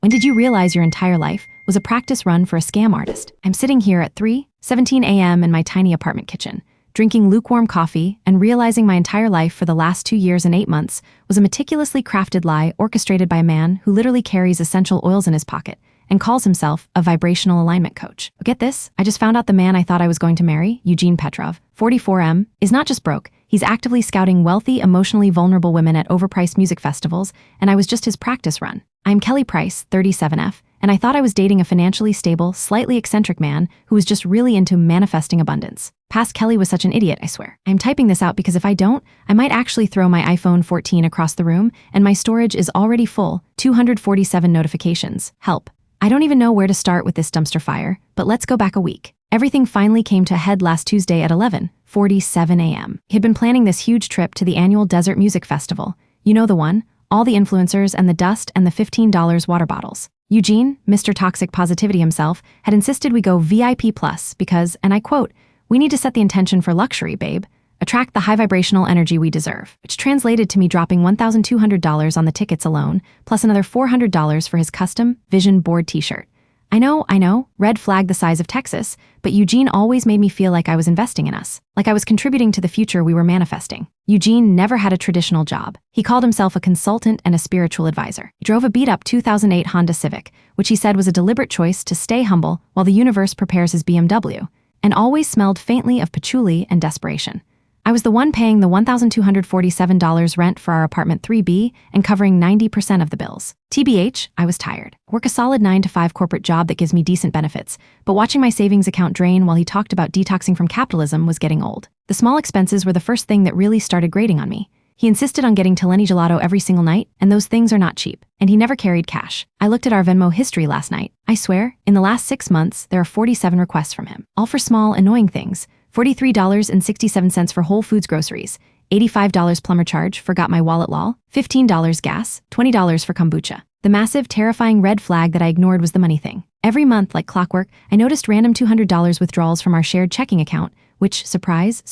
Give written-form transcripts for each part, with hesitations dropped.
When did you realize your entire life was a practice run for a scam artist? I'm sitting here at 3:17 a.m. in my tiny apartment kitchen, drinking lukewarm coffee and realizing my entire life for the last 2 years and 8 months was a meticulously crafted lie orchestrated by a man who literally carries essential oils in his pocket and calls himself a vibrational alignment coach. But get this, I just found out the man I thought I was going to marry, Eugene Petrov, 44M, is not just broke, he's actively scouting wealthy, emotionally vulnerable women at overpriced music festivals, and I was just his practice run. I'm Kelly Price, 37F, and I thought I was dating a financially stable, slightly eccentric man who was just really into manifesting abundance. Past Kelly was such an idiot, I swear. I'm typing this out because if I don't, I might actually throw my iPhone 14 across the room, and my storage is already full, 247 notifications. Help. I don't even know where to start with this dumpster fire, but let's go back a week. Everything finally came to a head last Tuesday at 11:47 a.m. He had been planning this huge trip to the annual Desert Music Festival. You know the one, all the influencers and the dust and the $15 water bottles. Eugene, Mr. Toxic Positivity himself, had insisted we go VIP plus because, and I quote, "We need to set the intention for luxury, babe. Attract the high vibrational energy we deserve," which translated to me dropping $1,200 on the tickets alone, plus another $400 for his custom vision board t-shirt. I know, red flag the size of Texas, but Eugene always made me feel like I was investing in us, like I was contributing to the future we were manifesting. Eugene never had a traditional job. He called himself a consultant and a spiritual advisor. He drove a beat-up 2008 Honda Civic, which he said was a deliberate choice to stay humble while the universe prepares his BMW, and always smelled faintly of patchouli and desperation. I was the one paying the $1,247 rent for our apartment 3B and covering 90% of the bills. TBH, I was tired. Work a solid 9-to-5 corporate job that gives me decent benefits, but watching my savings account drain while he talked about detoxing from capitalism was getting old. The small expenses were the first thing that really started grating on me. He insisted on getting Tileni gelato every single night, and those things are not cheap. And he never carried cash. I looked at our Venmo history last night. I swear, in the last 6 months, there are 47 requests from him. All for small, annoying things. $43.67 for Whole Foods groceries, $85 plumber charge, forgot my wallet lol, $15 gas, $20 for kombucha. The massive, terrifying red flag that I ignored was the money thing. Every month, like clockwork, I noticed random $200 withdrawals from our shared checking account, which, surprise,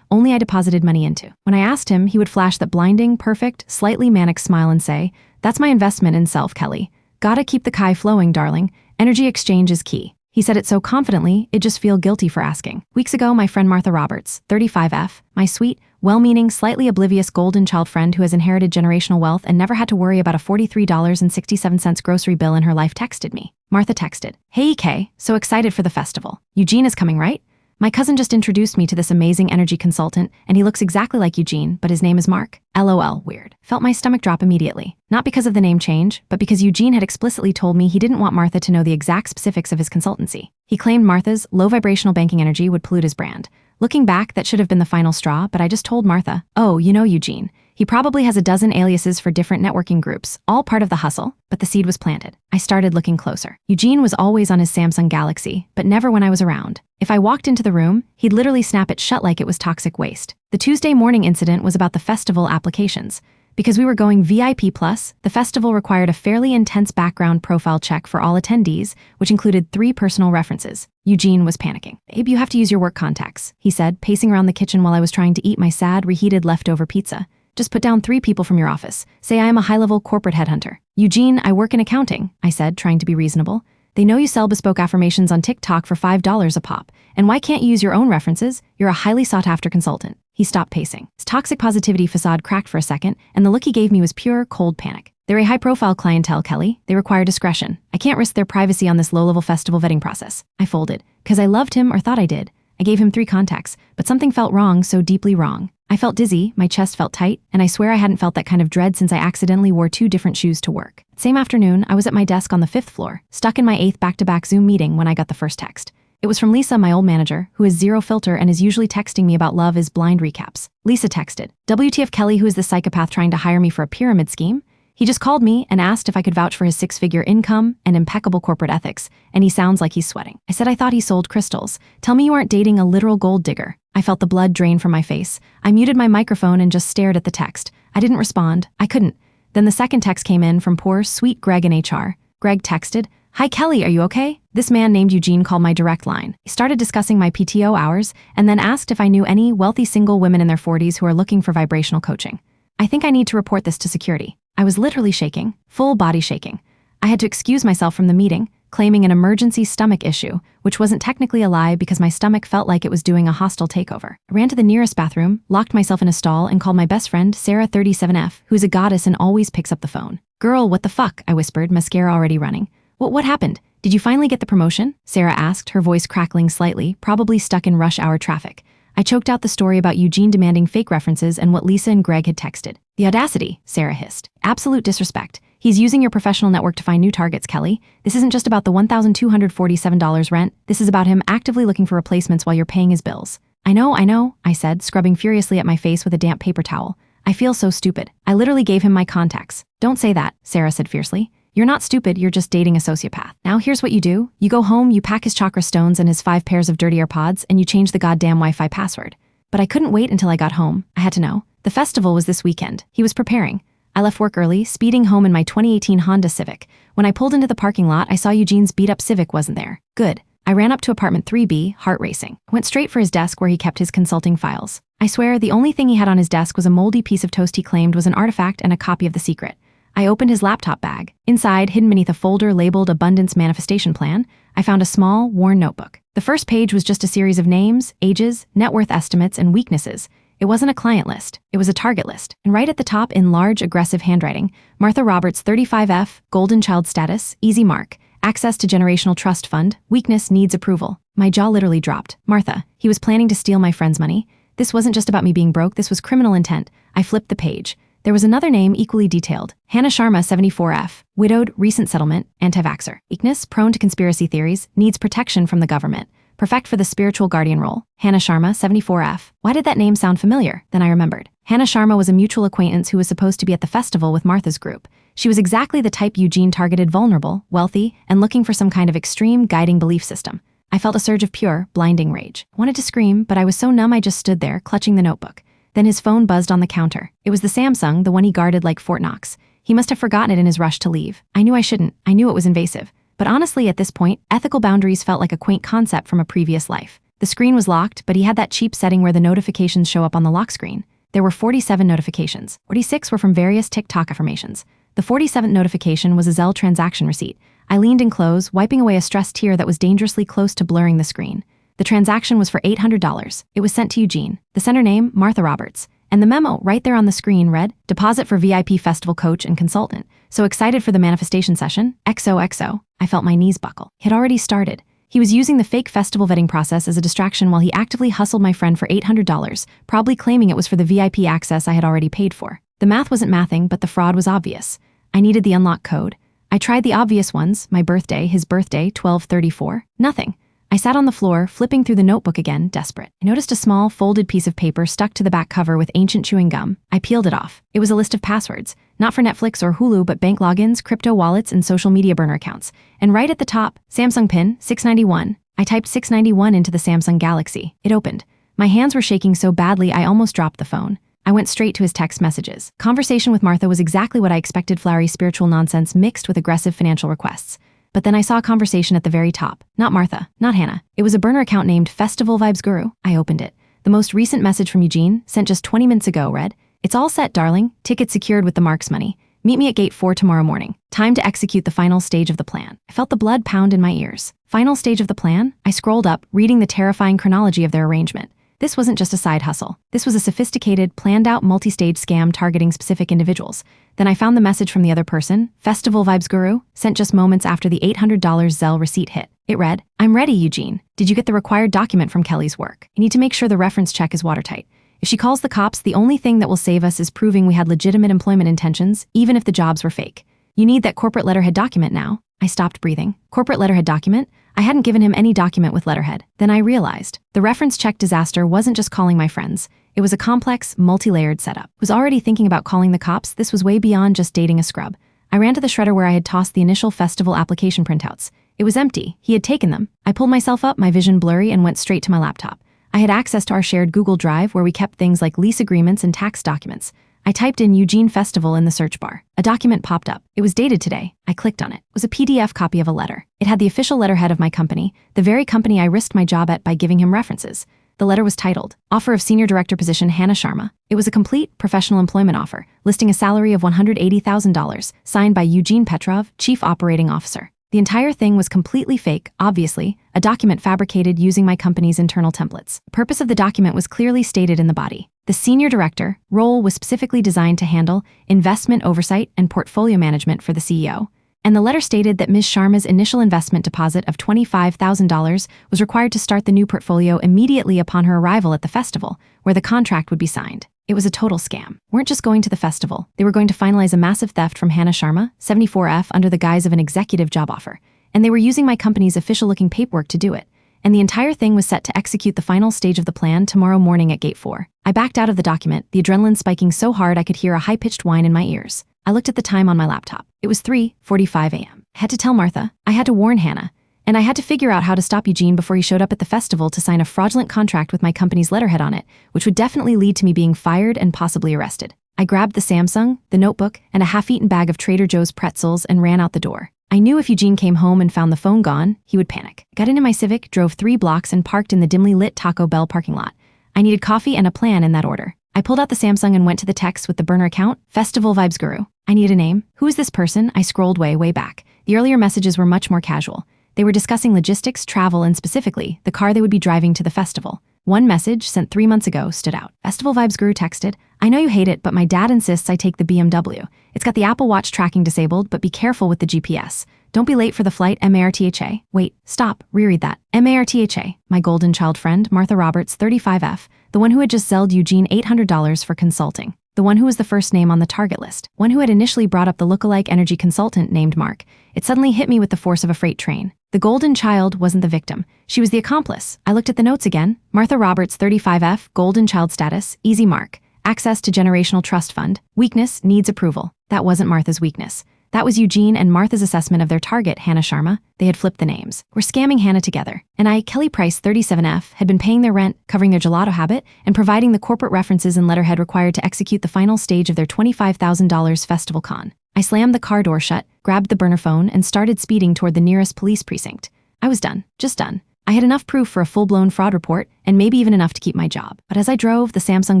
only I deposited money into. When I asked him, he would flash that blinding, perfect, slightly manic smile and say, "That's my investment in self, Kelly. Gotta keep the kai flowing, darling. Energy exchange is key." He said it so confidently, it just feel guilty for asking. Weeks ago, my friend Martha Roberts, 35F, my sweet, well-meaning, slightly oblivious golden child friend who has inherited generational wealth and never had to worry about a $43.67 grocery bill in her life, texted me. Martha texted, "Hey EK, so excited for the festival. Eugene is coming, right? My cousin just introduced me to this amazing energy consultant, and he looks exactly like Eugene, but his name is Mark. LOL, weird." Felt my stomach drop immediately. Not because of the name change, but because Eugene had explicitly told me he didn't want Martha to know the exact specifics of his consultancy. He claimed Martha's low vibrational banking energy would pollute his brand. Looking back, that should have been the final straw, but I just told Martha, "Oh, you know Eugene. He probably has a dozen aliases for different networking groups, all part of the hustle," but the seed was planted. I started looking closer. Eugene was always on his Samsung Galaxy, but never when I was around. If I walked into the room, he'd literally snap it shut like it was toxic waste. The Tuesday morning incident was about the festival applications. Because we were going VIP plus, the festival required a fairly intense background profile check for all attendees, which included 3 personal references. Eugene was panicking. "Babe, you have to use your work contacts," he said, pacing around the kitchen while I was trying to eat my sad, reheated leftover pizza. "Just put down 3 people from your office. Say I am a high-level corporate headhunter." "Eugene, I work in accounting," I said, trying to be reasonable. "They know you sell bespoke affirmations on TikTok for $5 a pop. And why can't you use your own references? You're a highly sought-after consultant." He stopped pacing. His toxic positivity facade cracked for a second, and the look he gave me was pure, cold panic. "They're a high-profile clientele, Kelly. They require discretion. I can't risk their privacy on this low-level festival vetting process." I folded. Because I loved him or thought I did. I gave him 3 contacts, but something felt wrong, so deeply wrong. I felt dizzy, my chest felt tight, and I swear I hadn't felt that kind of dread since I accidentally wore 2 different shoes to work. Same afternoon, I was at my desk on the 5th floor, stuck in my 8th back-to-back Zoom meeting when I got the first text. It was from Lisa, my old manager, who has zero filter and is usually texting me about Love is Blind recaps. Lisa texted, "WTF Kelly, who is the psychopath trying to hire me for a pyramid scheme? He just called me and asked if I could vouch for his 6-figure income and impeccable corporate ethics, and he sounds like he's sweating." I said I thought he sold crystals. "Tell me you aren't dating a literal gold digger." I felt the blood drain from my face. I muted my microphone and just stared at the text. I didn't respond. I couldn't. Then the second text came in from poor, sweet Greg in HR. Greg texted, "Hi Kelly, are you okay?" This man named Eugene called my direct line. He started discussing my PTO hours and then asked if I knew any wealthy single women in their 40s who are looking for vibrational coaching. "I think I need to report this to security." I was literally shaking, full body shaking. I had to excuse myself from the meeting, claiming an emergency stomach issue, which wasn't technically a lie because my stomach felt like it was doing a hostile takeover. I ran to the nearest bathroom, locked myself in a stall, and called my best friend, Sarah 37F, who's a goddess and always picks up the phone. "Girl, what the fuck?" I whispered, mascara already running. What happened? Did you finally get the promotion?" Sarah asked, her voice crackling slightly, probably stuck in rush hour traffic. I choked out the story about Eugene demanding fake references and what Lisa and Greg had texted. "The audacity," Sarah hissed. "Absolute disrespect. He's using your professional network to find new targets, Kelly. This isn't just about the $1,247 rent. This is about him actively looking for replacements while you're paying his bills." I know, I said, scrubbing furiously at my face with a damp paper towel. "I feel so stupid. I literally gave him my contacts." "Don't say that," Sarah said fiercely. "You're not stupid, you're just dating a sociopath. Now here's what you do. You go home, you pack his chakra stones and his 5 pairs of dirty AirPods, and you change the goddamn Wi-Fi password." But I couldn't wait until I got home. I had to know. The festival was this weekend. He was preparing. I left work early, speeding home in my 2018 Honda Civic. When I pulled into the parking lot, I saw Eugene's beat-up Civic wasn't there. Good. I ran up to apartment 3B, heart racing. Went straight for his desk where he kept his consulting files. I swear, the only thing he had on his desk was a moldy piece of toast he claimed was an artifact and a copy of The Secret. I opened his laptop bag. Inside, hidden beneath a folder labeled Abundance Manifestation Plan, I found a small, worn notebook. The first page was just a series of names, ages, net worth estimates, and weaknesses. It wasn't a client list. It was a target list. And right at the top, in large, aggressive handwriting, Martha Roberts, 35F, golden child status, easy mark, access to generational trust fund, weakness needs approval. My jaw literally dropped. Martha, he was planning to steal my friend's money. This wasn't just about me being broke, this was criminal intent. I flipped the page. There was another name equally detailed. Hannah Sharma, 74F, widowed, recent settlement, anti-vaxxer. Weakness, prone to conspiracy theories, needs protection from the government. Perfect for the spiritual guardian role. Hannah Sharma, 74F. Why did that name sound familiar? Then I remembered. Hannah Sharma was a mutual acquaintance who was supposed to be at the festival with Martha's group. She was exactly the type Eugene targeted: vulnerable, wealthy, and looking for some kind of extreme guiding belief system. I felt a surge of pure, blinding rage. I wanted to scream, but I was so numb I just stood there, clutching the notebook. Then his phone buzzed on the counter. It was the Samsung, the one he guarded like Fort Knox. He must have forgotten it in his rush to leave. I knew I shouldn't. I knew it was invasive. But honestly, at this point, ethical boundaries felt like a quaint concept from a previous life. The screen was locked, but he had that cheap setting where the notifications show up on the lock screen. There were 47 notifications. 46 were from various TikTok affirmations. The 47th notification was a Zelle transaction receipt. I leaned in close, wiping away a stressed tear that was dangerously close to blurring the screen. The transaction was for $800. It was sent to Eugene. The sender name, Martha Roberts. And the memo, right there on the screen, read, "Deposit for VIP festival coach and consultant. So excited for the manifestation session? XOXO. I felt my knees buckle. It had already started. He was using the fake festival vetting process as a distraction while he actively hustled my friend for $800, probably claiming it was for the VIP access I had already paid for. The math wasn't mathing, but the fraud was obvious. I needed the unlock code. I tried the obvious ones, my birthday, his birthday, 12/34. Nothing. I sat on the floor, flipping through the notebook again, desperate. I noticed a small, folded piece of paper stuck to the back cover with ancient chewing gum. I peeled it off. It was a list of passwords. Not for Netflix or Hulu, but bank logins, crypto wallets, and social media burner accounts. And right at the top, Samsung PIN, 691. I typed 691 into the Samsung Galaxy. It opened. My hands were shaking so badly I almost dropped the phone. I went straight to his text messages. Conversation with Martha was exactly what I expected: flowery spiritual nonsense mixed with aggressive financial requests. But then I saw a conversation at the very top. Not Martha, not Hannah. It was a burner account named Festival Vibes Guru. I opened it. The most recent message from Eugene, sent just 20 minutes ago, read, "It's all set, darling. Ticket secured with the Marks money. Meet me at gate 4 tomorrow morning. Time to execute the final stage of the plan." I felt the blood pound in my ears. Final stage of the plan? I scrolled up, reading the terrifying chronology of their arrangement. This wasn't just a side hustle. This was a sophisticated, planned-out, multi-stage scam targeting specific individuals. Then I found the message from the other person, Festival Vibes Guru, sent just moments after the $800 Zelle receipt hit. It read, "I'm ready, Eugene. Did you get the required document from Kelly's work? I need to make sure the reference check is watertight. If she calls the cops, the only thing that will save us is proving we had legitimate employment intentions, even if the jobs were fake. You need that corporate letterhead document now." I stopped breathing. Corporate letterhead document? I hadn't given him any document with letterhead. Then I realized the reference check disaster wasn't just calling my friends. It was a complex, multi-layered setup. I was already thinking about calling the cops. This was way beyond just dating a scrub. I ran to the shredder where I had tossed the initial festival application printouts. It was empty. He had taken them. I pulled myself up, my vision blurry, and went straight to my laptop. I had access to our shared Google Drive where we kept things like lease agreements and tax documents. I typed in Eugene Festival in the search bar. A document popped up. It was dated today. I clicked on it. It was a PDF copy of a letter. It had the official letterhead of my company, the very company I risked my job at by giving him references. The letter was titled, Offer of Senior Director Position Hannah Sharma. It was a complete professional employment offer, listing a salary of $180,000, signed by Eugene Petrov, Chief Operating Officer. The entire thing was completely fake, obviously, a document fabricated using my company's internal templates. The purpose of the document was clearly stated in the body. The senior director role was specifically designed to handle investment oversight and portfolio management for the CEO. And the letter stated that Ms. Sharma's initial investment deposit of $25,000 was required to start the new portfolio immediately upon her arrival at the festival, where the contract would be signed. It was a total scam. Weren't just going to the festival, they were going to finalize a massive theft from Hannah Sharma, 74F, under the guise of an executive job offer. And they were using my company's official-looking paperwork to do it. And the entire thing was set to execute the final stage of the plan tomorrow morning at Gate 4. I backed out of the document, the adrenaline spiking so hard I could hear a high-pitched whine in my ears. I looked at the time on my laptop. It was 3:45 a.m. I had to tell Martha, I had to warn Hannah, and I had to figure out how to stop Eugene before he showed up at the festival to sign a fraudulent contract with my company's letterhead on it, which would definitely lead to me being fired and possibly arrested. I grabbed the Samsung, the notebook, and a half-eaten bag of Trader Joe's pretzels and ran out the door. I knew if Eugene came home and found the phone gone, he would panic. Got into my Civic, drove 3 blocks, and parked in the dimly lit Taco Bell parking lot. I needed coffee and a plan in that order. I pulled out the Samsung and went to the text with the burner account, Festival Vibes Guru. I needed a name. Who is this person? I scrolled way back. The earlier messages were much more casual. They were discussing logistics, travel, and specifically, the car they would be driving to the festival. One message, sent 3 months ago, stood out. Festival Vibes Guru texted, I know you hate it, but my dad insists I take the BMW. It's got the Apple Watch tracking disabled, but be careful with the GPS. Don't be late for the flight, MARTHA. Wait, stop, reread that. MARTHA, my golden child friend, Martha Roberts, 35F, the one who had just zelled Eugene $800 for consulting. The one who was the first name on the target list. One who had initially brought up the lookalike energy consultant named Mark. It suddenly hit me with the force of a freight train. The golden child wasn't the victim. She was the accomplice. I looked at the notes again. Martha Roberts, 35F, golden child status, easy mark. Access to generational trust fund. Weakness, needs approval. That wasn't Martha's weakness. That was Eugene and Martha's assessment of their target, Hannah Sharma. They had flipped the names. We're scamming Hannah together. And I, Kelly Price, 37F, had been paying their rent, covering their gelato habit, and providing the corporate references and letterhead required to execute the final stage of their $25,000 festival con. I slammed the car door shut, grabbed the burner phone, and started speeding toward the nearest police precinct. I was done. Just done. I had enough proof for a full-blown fraud report, and maybe even enough to keep my job. But as I drove, the Samsung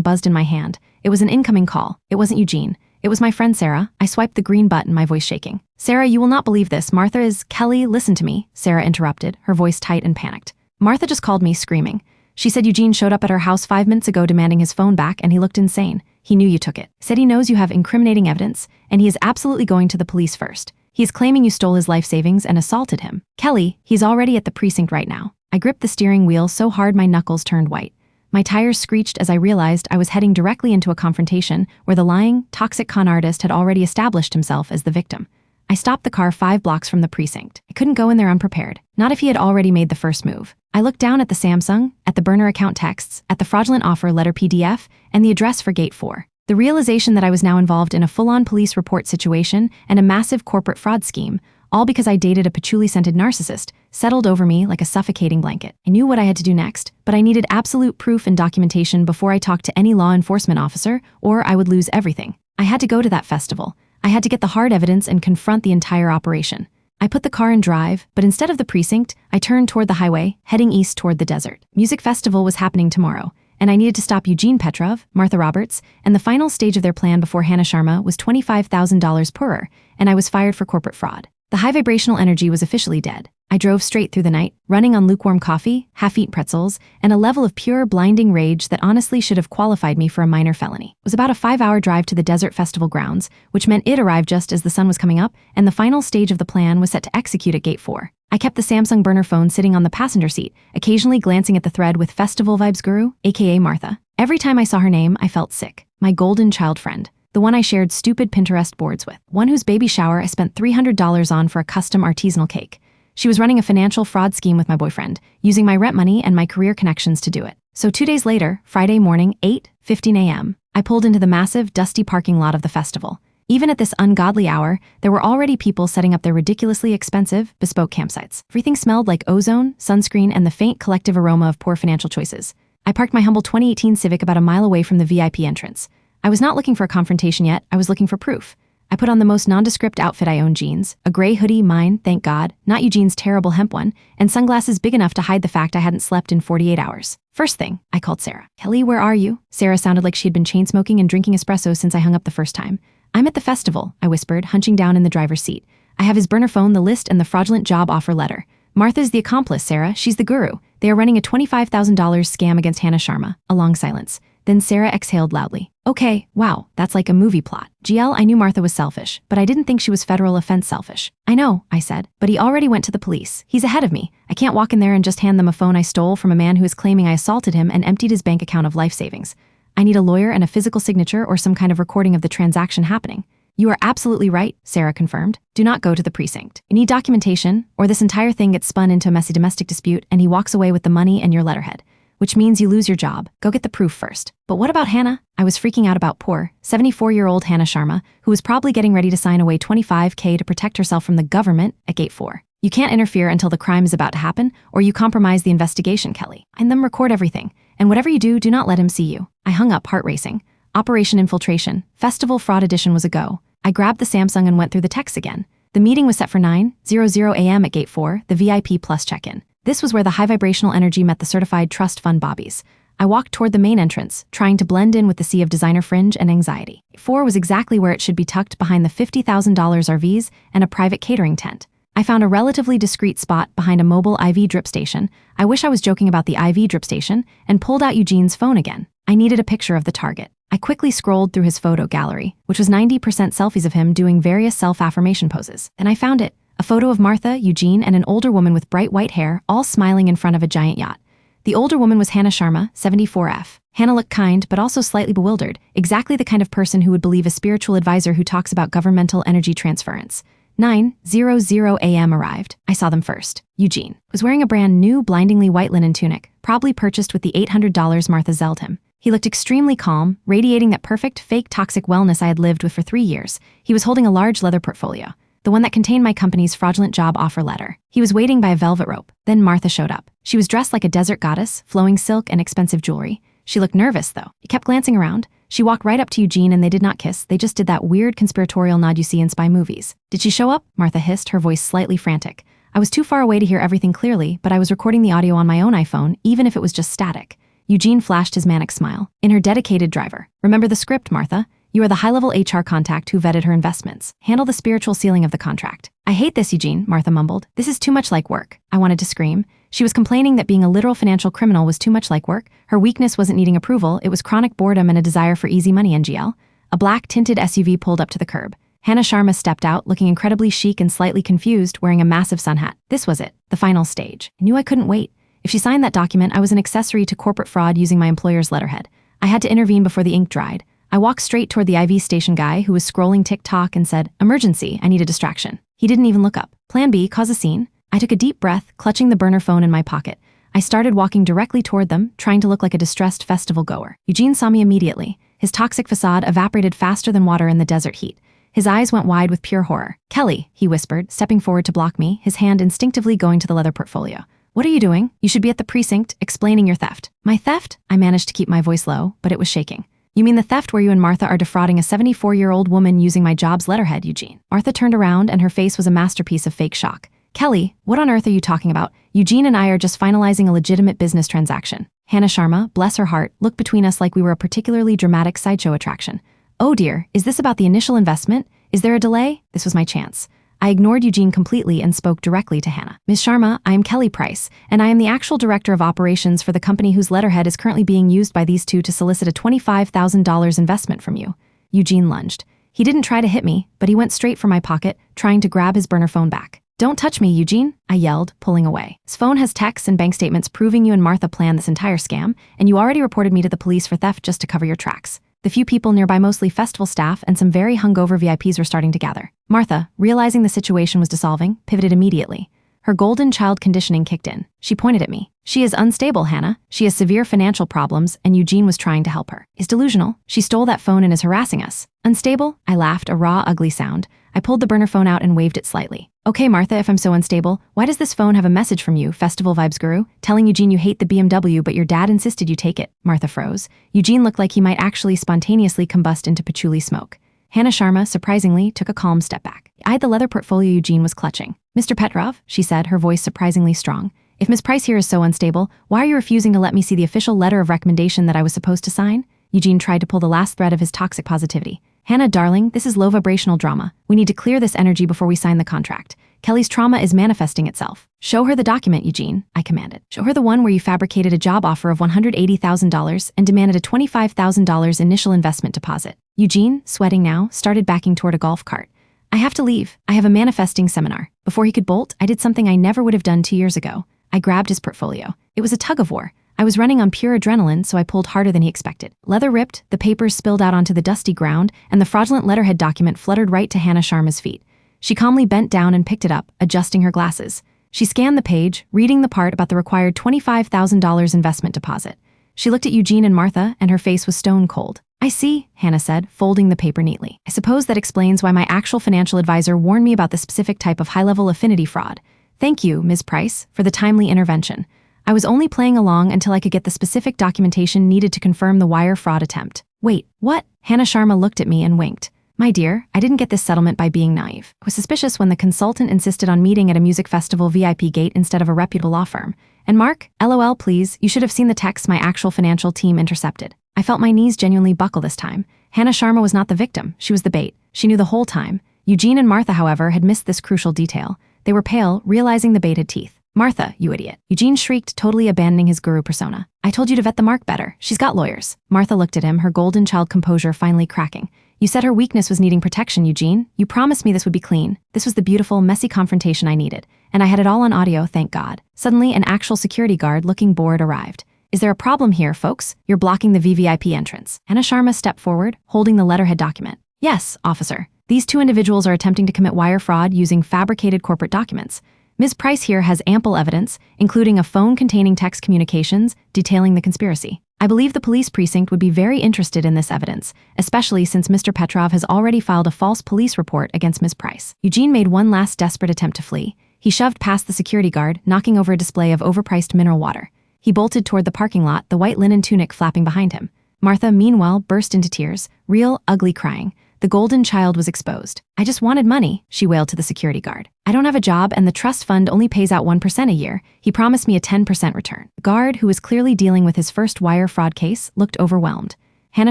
buzzed in my hand. It was an incoming call. It wasn't Eugene. It was my friend Sarah. I swiped the green button, my voice shaking. Sarah, you will not believe this. Martha is... Kelly, listen to me, Sarah interrupted, her voice tight and panicked. Martha just called me, screaming. She said Eugene showed up at her house 5 minutes ago demanding his phone back, and he looked insane. He knew you took it. Said he knows you have incriminating evidence, and he is absolutely going to the police first. He is claiming you stole his life savings and assaulted him. Kelly, he's already at the precinct right now. I gripped the steering wheel so hard my knuckles turned white. My tires screeched as I realized I was heading directly into a confrontation where the lying, toxic con artist had already established himself as the victim. I stopped the car 5 blocks from the precinct. I couldn't go in there unprepared, not if he had already made the first move. I looked down at the Samsung, at the burner account texts, at the fraudulent offer letter PDF, and the address for Gate 4. The realization that I was now involved in a full-on police report situation and a massive corporate fraud scheme, all because I dated a patchouli-scented narcissist, settled over me like a suffocating blanket. I knew what I had to do next, but I needed absolute proof and documentation before I talked to any law enforcement officer, or I would lose everything. I had to go to that festival. I had to get the hard evidence and confront the entire operation. I put the car in drive, but instead of the precinct, I turned toward the highway, heading east toward the desert. Music festival was happening tomorrow, and I needed to stop Eugene Petrov, Martha Roberts, and the final stage of their plan before Hannah Sharma was $25,000 per her, and I was fired for corporate fraud. The high vibrational energy was officially dead. I drove straight through the night, running on lukewarm coffee, half-eaten pretzels, and a level of pure, blinding rage that honestly should have qualified me for a minor felony. It was about a 5-hour drive to the Desert Festival grounds, which meant it arrived just as the sun was coming up, and the final stage of the plan was set to execute at Gate 4. I kept the Samsung burner phone sitting on the passenger seat, occasionally glancing at the thread with Festival Vibes Guru, aka Martha. Every time I saw her name, I felt sick. My golden child friend. The one I shared stupid Pinterest boards with. One whose baby shower I spent $300 on for a custom artisanal cake. She was running a financial fraud scheme with my boyfriend, using my rent money and my career connections to do it. So 2 days later, Friday morning, 8:15 a.m., I pulled into the massive, dusty parking lot of the festival. Even at this ungodly hour, there were already people setting up their ridiculously expensive, bespoke campsites. Everything smelled like ozone, sunscreen, and the faint collective aroma of poor financial choices. I parked my humble 2018 Civic about a mile away from the VIP entrance. I was not looking for a confrontation yet, I was looking for proof. I put on the most nondescript outfit I own: jeans, a gray hoodie, mine, thank God, not Eugene's terrible hemp one, and sunglasses big enough to hide the fact I hadn't slept in 48 hours. First thing, I called Sarah. Kelly, where are you? Sarah sounded like she had been chain smoking and drinking espresso since I hung up the first time. I'm at the festival, I whispered, hunching down in the driver's seat. I have his burner phone, the list, and the fraudulent job offer letter. Martha's the accomplice, Sarah. She's the guru. They are running a $25,000 scam against Hannah Sharma. A long silence. Then Sarah exhaled loudly. Okay, wow, that's like a movie plot. GL, I knew Martha was selfish, but I didn't think she was federal offense selfish. I know, I said, but he already went to the police. He's ahead of me. I can't walk in there and just hand them a phone I stole from a man who is claiming I assaulted him and emptied his bank account of life savings. I need a lawyer and a physical signature or some kind of recording of the transaction happening. You are absolutely right, Sarah confirmed. Do not go to the precinct. You need documentation, or this entire thing gets spun into a messy domestic dispute and he walks away with the money and your letterhead. Which means you lose your job. Go get the proof first. But what about Hannah? I was freaking out about poor, 74-year-old Hannah Sharma, who was probably getting ready to sign away $25K to protect herself from the government at Gate 4. You can't interfere until the crime is about to happen, or you compromise the investigation, Kelly. And then record everything. And whatever you do not let him see you. I hung up, heart racing. Operation Infiltration, Festival Fraud Edition was a go. I grabbed the Samsung and went through the texts again. The meeting was set for 9:00 a.m. at Gate 4, the VIP Plus check-in. This was where the high vibrational energy met the certified trust fund bobbies. I walked toward the main entrance, trying to blend in with the sea of designer fringe and anxiety. 4 was exactly where it should be, tucked behind the $50,000 RVs and a private catering tent. I found a relatively discreet spot behind a mobile IV drip station. I wish I was joking about the IV drip station, and pulled out Eugene's phone again. I needed a picture of the target. I quickly scrolled through his photo gallery, which was 90% selfies of him doing various self-affirmation poses. Then I found it. A photo of Martha, Eugene, and an older woman with bright white hair, all smiling in front of a giant yacht. The older woman was Hannah Sharma, 74F. Hannah looked kind, but also slightly bewildered, exactly the kind of person who would believe a spiritual advisor who talks about governmental energy transference. 9:00 a.m. arrived. I saw them first. Eugene was wearing a brand new, blindingly white linen tunic, probably purchased with the $800 Martha zelled him. He looked extremely calm, radiating that perfect, fake, toxic wellness I had lived with for 3 years. He was holding a large leather portfolio, the one that contained my company's fraudulent job offer letter. He was waiting by a velvet rope. Then Martha showed up. She was dressed like a desert goddess, flowing silk and expensive jewelry. She looked nervous, though. He kept glancing around. She walked right up to Eugene and they did not kiss. They just did that weird conspiratorial nod you see in spy movies. Did she show up? Martha hissed, her voice slightly frantic. I was too far away to hear everything clearly, but I was recording the audio on my own iPhone, even if it was just static. Eugene flashed his manic smile. In her dedicated driver. Remember the script, Martha? You are the high-level HR contact who vetted her investments. Handle the spiritual sealing of the contract. I hate this, Eugene, Martha mumbled. This is too much like work. I wanted to scream. She was complaining that being a literal financial criminal was too much like work. Her weakness wasn't needing approval, it was chronic boredom and a desire for easy money, NGL. A black tinted SUV pulled up to the curb. Hannah Sharma stepped out, looking incredibly chic and slightly confused, wearing a massive sun hat. This was it, the final stage. I knew I couldn't wait. If she signed that document, I was an accessory to corporate fraud using my employer's letterhead. I had to intervene before the ink dried. I walked straight toward the IV station guy who was scrolling TikTok and said, "Emergency, I need a distraction." He didn't even look up. Plan B, cause a scene. I took a deep breath, clutching the burner phone in my pocket. I started walking directly toward them, trying to look like a distressed festival goer. Eugene saw me immediately. His toxic facade evaporated faster than water in the desert heat. His eyes went wide with pure horror. "Kelly," he whispered, stepping forward to block me, his hand instinctively going to the leather portfolio. "What are you doing? You should be at the precinct, explaining your theft." "My theft?" I managed to keep my voice low, but it was shaking. "You mean the theft where you and Martha are defrauding a 74-year-old woman using my job's letterhead, Eugene?" Martha turned around and her face was a masterpiece of fake shock. "Kelly, what on earth are you talking about? Eugene and I are just finalizing a legitimate business transaction." Hannah Sharma, bless her heart, looked between us like we were a particularly dramatic sideshow attraction. "Oh dear, is this about the initial investment? Is there a delay?" This was my chance. I ignored Eugene completely and spoke directly to Hannah. "Ms. Sharma, I am Kelly Price, and I am the actual director of operations for the company whose letterhead is currently being used by these two to solicit a $25,000 investment from you." Eugene lunged. He didn't try to hit me, but he went straight for my pocket, trying to grab his burner phone back. "Don't touch me, Eugene," I yelled, pulling away. "His phone has texts and bank statements proving you and Martha planned this entire scam, and you already reported me to the police for theft just to cover your tracks." The few people nearby, mostly festival staff and some very hungover VIPs, were starting to gather. Martha, realizing the situation was dissolving, pivoted immediately. Her golden child conditioning kicked in. She pointed at me. "She is unstable, Hannah. She has severe financial problems, and Eugene was trying to help her. He's delusional. She stole that phone and is harassing us." "Unstable?" I laughed, a raw, ugly sound. I pulled the burner phone out and waved it slightly. "Okay, Martha, if I'm so unstable, why does this phone have a message from you, Festival Vibes Guru, telling Eugene you hate the BMW but your dad insisted you take it?" Martha froze. Eugene looked like he might actually spontaneously combust into patchouli smoke. Hannah Sharma, surprisingly, took a calm step back. She eyed the leather portfolio Eugene was clutching. Mr. Petrov, she said, her voice surprisingly strong. If Ms. Price here is so unstable, why are you refusing to let me see the official letter of recommendation that I was supposed to sign? Eugene tried to pull the last thread of his toxic positivity. Hannah, darling, this is low-vibrational drama. We need to clear this energy before we sign the contract. Kelly's trauma is manifesting itself. Show her the document, Eugene, I commanded. Show her the one where you fabricated a job offer of $180,000 and demanded a $25,000 initial investment deposit. Eugene, sweating now, started backing toward a golf cart. I have to leave. I have a manifesting seminar. Before he could bolt, I did something I never would have done 2 years ago. I grabbed his portfolio. It was a tug-of-war. I was running on pure adrenaline, so I pulled harder than he expected. Leather ripped, the papers spilled out onto the dusty ground, and the fraudulent letterhead document fluttered right to Hannah Sharma's feet. She calmly bent down and picked it up, adjusting her glasses. She scanned the page, reading the part about the required $25,000 investment deposit. She looked at Eugene and Martha, and her face was stone cold. I see, Hannah said, folding the paper neatly. I suppose that explains why my actual financial advisor warned me about the specific type of high-level affinity fraud. Thank you, Ms. Price, for the timely intervention. I was only playing along until I could get the specific documentation needed to confirm the wire fraud attempt. Wait, what? Hannah Sharma looked at me and winked. My dear, I didn't get this settlement by being naive. I was suspicious when the consultant insisted on meeting at a music festival VIP gate instead of a reputable law firm. And Mark, LOL please, you should have seen the text my actual financial team intercepted. I felt my knees genuinely buckle this time. Hannah Sharma was not the victim, she was the bait. She knew the whole time. Eugene and Martha, however, had missed this crucial detail. They were pale, realizing the bait had teeth. Martha, you idiot. Eugene shrieked, totally abandoning his guru persona. I told you to vet the Mark better. She's got lawyers. Martha looked at him, her golden child composure finally cracking. You said her weakness was needing protection, Eugene. You promised me this would be clean. This was the beautiful, messy confrontation I needed. And I had it all on audio, thank God. Suddenly, an actual security guard, looking bored, arrived. Is there a problem here, folks? You're blocking the VVIP entrance. Hannah Sharma stepped forward, holding the letterhead document. Yes, officer. These two individuals are attempting to commit wire fraud using fabricated corporate documents. Ms. Price here has ample evidence, including a phone containing text communications detailing the conspiracy. I believe the police precinct would be very interested in this evidence, especially since Mr. Petrov has already filed a false police report against Ms. Price. Eugene made one last desperate attempt to flee. He shoved past the security guard, knocking over a display of overpriced mineral water. He bolted toward the parking lot, the white linen tunic flapping behind him. Martha, meanwhile, burst into tears, real, ugly crying. The golden child was exposed. I just wanted money, she wailed to the security guard. I don't have a job and the trust fund only pays out 1% a year. He promised me a 10% return. The guard, who was clearly dealing with his first wire fraud case, looked overwhelmed. Hannah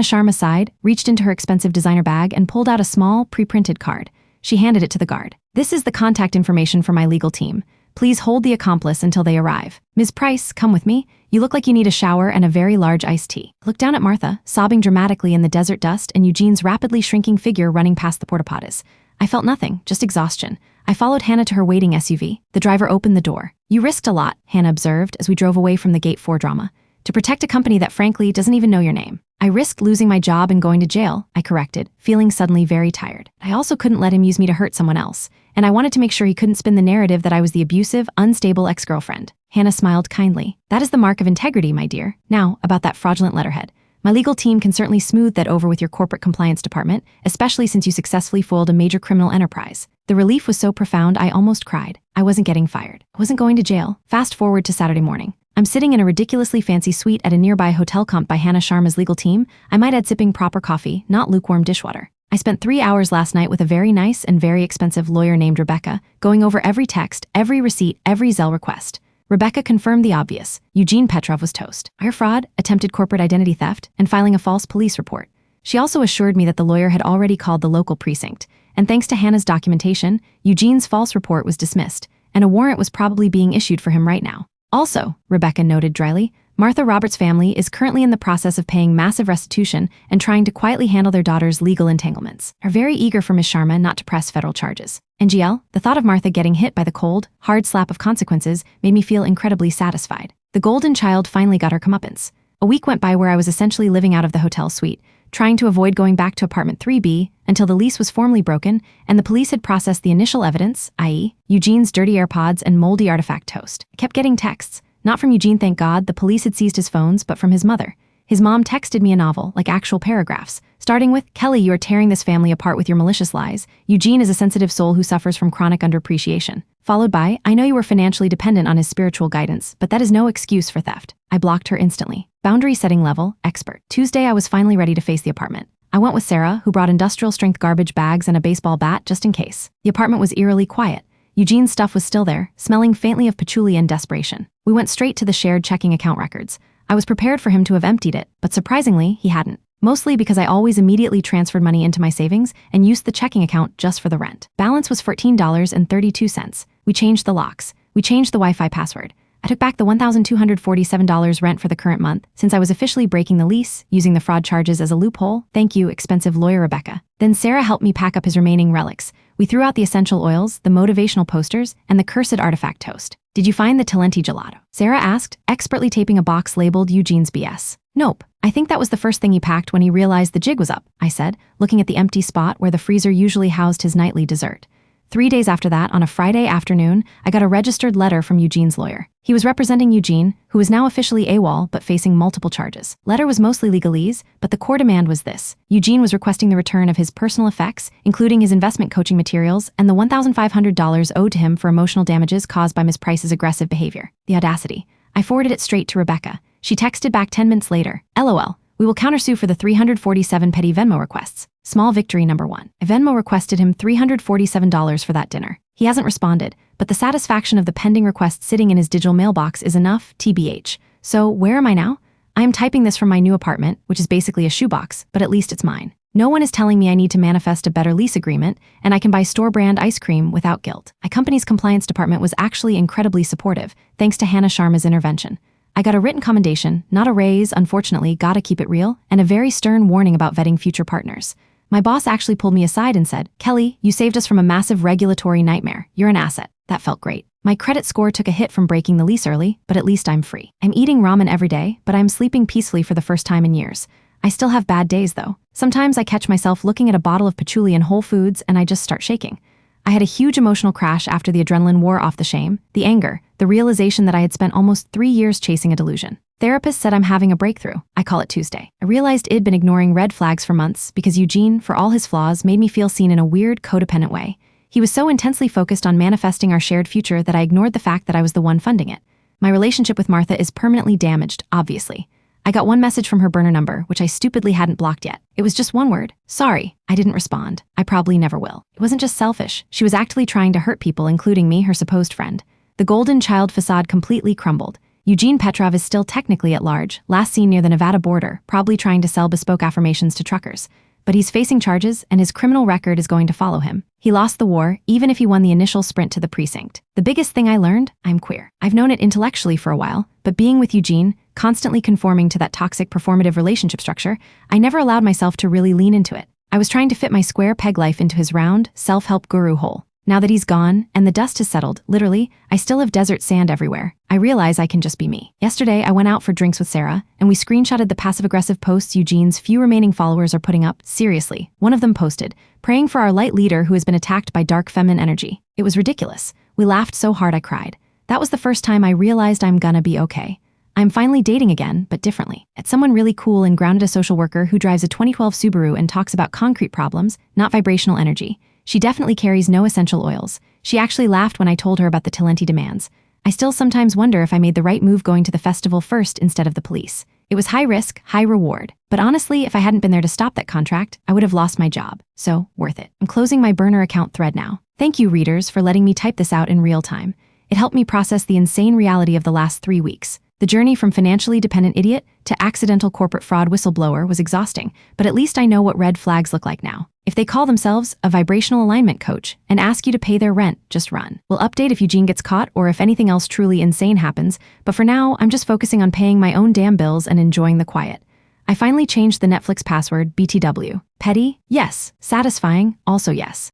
Sharma sighed, reached into her expensive designer bag and pulled out a small, pre-printed card. She handed it to the guard. This is the contact information for my legal team. Please hold the accomplice until they arrive. Ms. Price, come with me. You look like you need a shower and a very large iced tea. Look down at Martha, sobbing dramatically in the desert dust, and Eugene's rapidly shrinking figure running past the porta-potties. I felt nothing, just exhaustion. I followed Hannah to her waiting SUV. The driver opened the door. You risked a lot, Hannah observed as we drove away from the Gate 4 drama. To protect a company that frankly doesn't even know your name. I risked losing my job and going to jail, I corrected, feeling suddenly very tired. I also couldn't let him use me to hurt someone else, and I wanted to make sure he couldn't spin the narrative that I was the abusive, unstable ex-girlfriend. Hannah smiled kindly. That is the mark of integrity, my dear. Now, about that fraudulent letterhead. My legal team can certainly smooth that over with your corporate compliance department, especially since you successfully foiled a major criminal enterprise. The relief was so profound I almost cried. I wasn't getting fired. I wasn't going to jail. Fast forward to Saturday morning. I'm sitting in a ridiculously fancy suite at a nearby hotel comped by Hannah Sharma's legal team. I might add sipping proper coffee, not lukewarm dishwater. I spent 3 hours last night with a very nice and very expensive lawyer named Rebecca, going over every text, every receipt, every Zelle request. Rebecca confirmed the obvious. Eugene Petrov was toast. Wire fraud, attempted corporate identity theft, and filing a false police report. She also assured me that the lawyer had already called the local precinct, and thanks to Hannah's documentation, Eugene's false report was dismissed, and a warrant was probably being issued for him right now. Also, Rebecca noted dryly, Martha Roberts' family is currently in the process of paying massive restitution and trying to quietly handle their daughter's legal entanglements. Are very eager for Ms. Sharma not to press federal charges. NGL, the thought of Martha getting hit by the cold, hard slap of consequences made me feel incredibly satisfied. The golden child finally got her comeuppance. A week went by where I was essentially living out of the hotel suite, trying to avoid going back to apartment 3B until the lease was formally broken and the police had processed the initial evidence, i.e., Eugene's dirty AirPods and moldy artifact toast. I kept getting texts. Not from Eugene, thank God, the police had seized his phones, but from his mother. His mom texted me a novel, like actual paragraphs, starting with, Kelly, you are tearing this family apart with your malicious lies. Eugene is a sensitive soul who suffers from chronic underappreciation. Followed by, I know you were financially dependent on his spiritual guidance, but that is no excuse for theft. I blocked her instantly. Boundary setting level, expert. Tuesday, I was finally ready to face the apartment. I went with Sarah, who brought industrial-strength garbage bags and a baseball bat just in case. The apartment was eerily quiet. Eugene's stuff was still there, smelling faintly of patchouli and desperation. We went straight to the shared checking account records. I was prepared for him to have emptied it, but surprisingly, he hadn't. Mostly because I always immediately transferred money into my savings and used the checking account just for the rent. Balance was $14.32. We changed the locks. We changed the Wi-Fi password. I took back the $1,247 rent for the current month, since I was officially breaking the lease, using the fraud charges as a loophole. Thank you, expensive lawyer Rebecca. Then Sarah helped me pack up his remaining relics. We threw out the essential oils, the motivational posters, and the cursed artifact toast. Did you find the Talenti gelato? Sarah asked, expertly taping a box labeled Eugene's BS. Nope. I think that was the first thing he packed when he realized the jig was up, I said, looking at the empty spot where the freezer usually housed his nightly dessert. 3 days after that, on a Friday afternoon, I got a registered letter from Eugene's lawyer. He was representing Eugene, who was now officially AWOL but facing multiple charges. Letter was mostly legalese, but the core demand was this. Eugene was requesting the return of his personal effects, including his investment coaching materials, and the $1,500 owed to him for emotional damages caused by Ms. Price's aggressive behavior. The audacity. I forwarded it straight to Rebecca. She texted back 10 minutes later, LOL. We will countersue for the 347 petty Venmo requests. Small victory number 1. Venmo requested him $347 for that dinner. He hasn't responded, but the satisfaction of the pending request sitting in his digital mailbox is enough, TBH. So where am I now? I am typing this from my new apartment, which is basically a shoebox, but at least it's mine. No one is telling me I need to manifest a better lease agreement, and I can buy store-brand ice cream without guilt. My company's compliance department was actually incredibly supportive, thanks to Hannah Sharma's intervention. I got a written commendation, not a raise, unfortunately, gotta keep it real, and a very stern warning about vetting future partners. My boss actually pulled me aside and said, Kelly, you saved us from a massive regulatory nightmare. You're an asset. That felt great. My credit score took a hit from breaking the lease early, but at least I'm free. I'm eating ramen every day, but I'm sleeping peacefully for the first time in years. I still have bad days, though. Sometimes I catch myself looking at a bottle of patchouli in Whole Foods and I just start shaking. I had a huge emotional crash after the adrenaline wore off the shame, the anger, the realization that I had spent almost 3 years chasing a delusion. Therapist said I'm having a breakthrough. I call it Tuesday. I realized I'd been ignoring red flags for months because Eugene, for all his flaws, made me feel seen in a weird, codependent way. He was so intensely focused on manifesting our shared future that I ignored the fact that I was the one funding it. My relationship with Martha is permanently damaged, obviously. I got one message from her burner number, which I stupidly hadn't blocked yet. It was just one word. Sorry. I didn't respond. I probably never will. It wasn't just selfish. She was actively trying to hurt people, including me, her supposed friend. The golden child facade completely crumbled. Eugene Petrov is still technically at large, last seen near the Nevada border, probably trying to sell bespoke affirmations to truckers. But he's facing charges, and his criminal record is going to follow him. He lost the war, even if he won the initial sprint to the precinct. The biggest thing I learned? I'm queer. I've known it intellectually for a while, but being with Eugene, constantly conforming to that toxic performative relationship structure, I never allowed myself to really lean into it. I was trying to fit my square peg life into his round, self-help guru hole. Now that he's gone, and the dust has settled, literally, I still have desert sand everywhere. I realize I can just be me. Yesterday, I went out for drinks with Sarah, and we screenshotted the passive-aggressive posts Eugene's few remaining followers are putting up. Seriously, one of them posted, praying for our light leader who has been attacked by dark feminine energy. It was ridiculous. We laughed so hard I cried. That was the first time I realized I'm gonna be okay. I'm finally dating again, but differently. It's someone really cool and grounded, a social worker who drives a 2012 Subaru and talks about concrete problems, not vibrational energy. She definitely carries no essential oils. She actually laughed when I told her about the Talenti demands. I still sometimes wonder if I made the right move going to the festival first instead of the police. It was high risk, high reward. But honestly, if I hadn't been there to stop that contract, I would have lost my job. So, worth it. I'm closing my burner account thread now. Thank you, readers, for letting me type this out in real time. It helped me process the insane reality of the last 3 weeks. The journey from financially dependent idiot to accidental corporate fraud whistleblower was exhausting, but at least I know what red flags look like now. If they call themselves a vibrational alignment coach and ask you to pay their rent, just run. We'll update if Eugene gets caught or if anything else truly insane happens, but for now, I'm just focusing on paying my own damn bills and enjoying the quiet. I finally changed the Netflix password, BTW. Petty? Yes. Satisfying? Also yes.